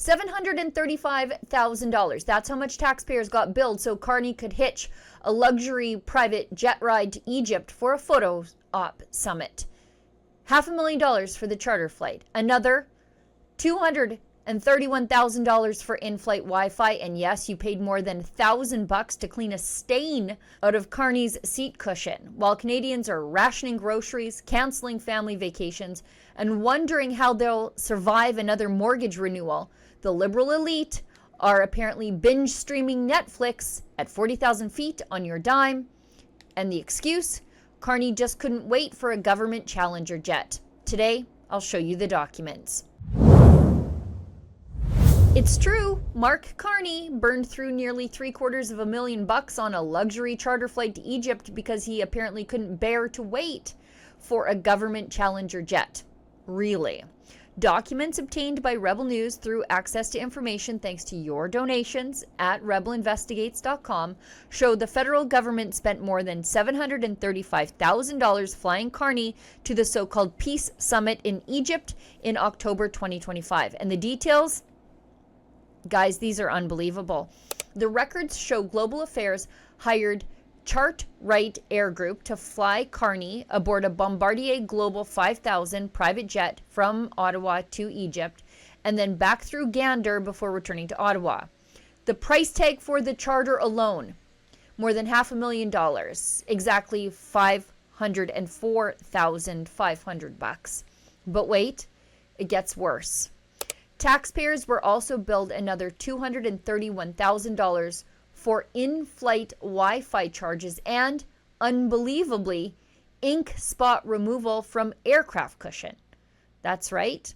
$735,000. That's how much taxpayers got billed so Carney could hitch a luxury private jet ride to Egypt for a photo op summit. $500,000 for the charter flight. Another $231,000 for in-flight Wi-Fi, and yes, you paid more than $1,000 to clean a stain out of Carney's seat cushion, while Canadians are rationing groceries, canceling family vacations, and wondering how they'll survive another mortgage renewal. The liberal elite are apparently binge streaming Netflix at 40,000 feet on your dime, and the excuse? Carney just couldn't wait for a government Challenger jet. Today, I'll show you the documents. It's true, Mark Carney burned through nearly $750,000 on a luxury charter flight to Egypt because he apparently couldn't bear to wait for a government Challenger jet. Really. Documents obtained by Rebel News through access to information thanks to your donations at rebelinvestigates.com show the federal government spent more than $735,000 flying Carney to the so-called Peace Summit in Egypt in October 2025. And the details? Guys, these are unbelievable. The records show Global Affairs hired Chartwright Air Group to fly Carney aboard a Bombardier Global 5000 private jet from Ottawa to Egypt and then back through Gander before returning to Ottawa. The price tag for the charter alone, more than $500,000, exactly $504,500. But wait, it gets worse. Taxpayers were also billed another $231,000 for in-flight Wi-Fi charges and, unbelievably, ink spot removal from aircraft cushion. That's right.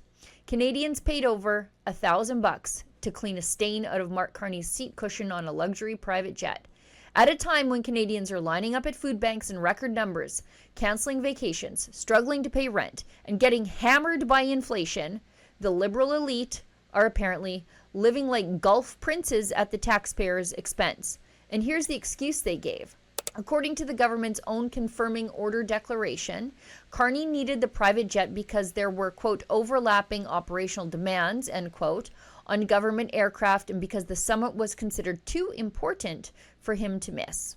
Canadians paid over $1,000 to clean a stain out of Mark Carney's seat cushion on a luxury private jet. At a time when Canadians are lining up at food banks in record numbers, canceling vacations, struggling to pay rent, and getting hammered by inflation, the liberal elite are apparently living like Gulf princes at the taxpayers' expense. And here's the excuse they gave. According to the government's own confirming order declaration, Carney needed the private jet because there were, quote, overlapping operational demands, end quote, on government aircraft and because the summit was considered too important for him to miss.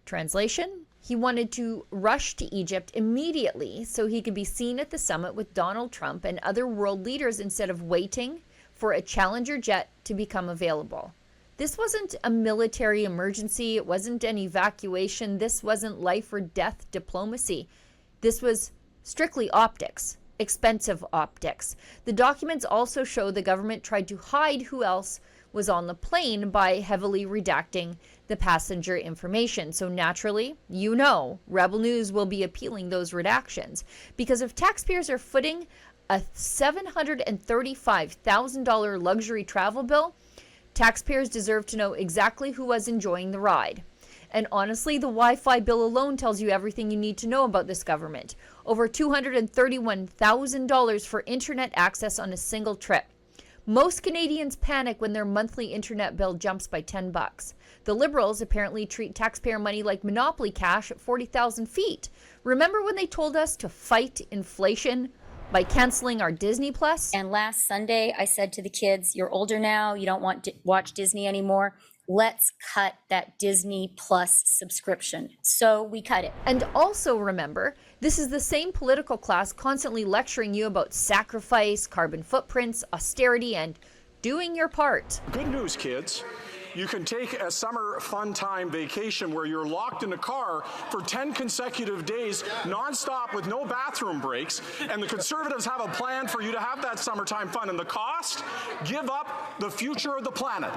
Translation? He wanted to rush to Egypt immediately so he could be seen at the summit with Donald Trump and other world leaders instead of waiting for a Challenger jet to become available. This wasn't a military emergency. It wasn't an evacuation. This wasn't life or death diplomacy. This was strictly optics, expensive optics. The documents also show the government tried to hide who else was on the plane by heavily redacting the passenger information. So naturally, you know, Rebel News will be appealing those redactions because if taxpayers are footing a $735,000 luxury travel bill, taxpayers deserve to know exactly who was enjoying the ride. And honestly, the Wi-Fi bill alone tells you everything you need to know about this government. Over $231,000 for internet access on a single trip. Most Canadians panic when their monthly internet bill jumps by $10. The Liberals apparently treat taxpayer money like Monopoly cash at 40,000 feet. Remember when they told us to fight inflation by canceling our Disney Plus? And last Sunday, I said to the kids, you're older now, you don't want to watch Disney anymore. Let's cut that Disney Plus subscription. So we cut it. And also remember, this is the same political class constantly lecturing you about sacrifice, carbon footprints, austerity, and doing your part. Good news, kids. You can take a summer fun time vacation where you're locked in a car for 10 consecutive days, nonstop with no bathroom breaks, and the Conservatives have a plan for you to have that summertime fun. And the cost? Give up the future of the planet,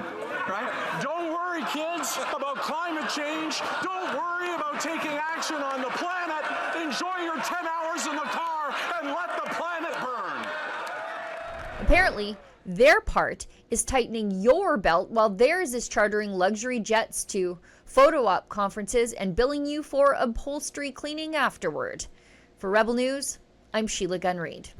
right? Don't worry, kids, about climate change. Don't worry about taking action on the planet. Enjoy your 10 hours in the car and let the planet burn. Apparently, their part is tightening your belt while theirs is chartering luxury jets to photo op conferences and billing you for upholstery cleaning afterward. For Rebel News, I'm Sheila Gunn-Reid.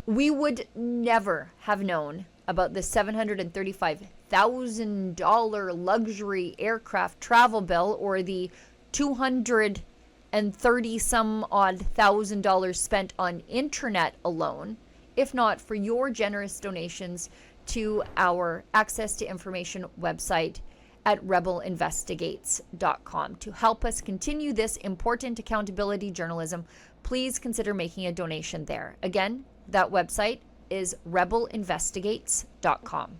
We would never have known about the $735,000 luxury aircraft travel bill or the $230 some odd thousand spent on internet alone if not for your generous donations to our Access to Information website at rebelinvestigates.com. To help us continue this important accountability journalism, please consider making a donation there. Again, that website is rebelinvestigates.com.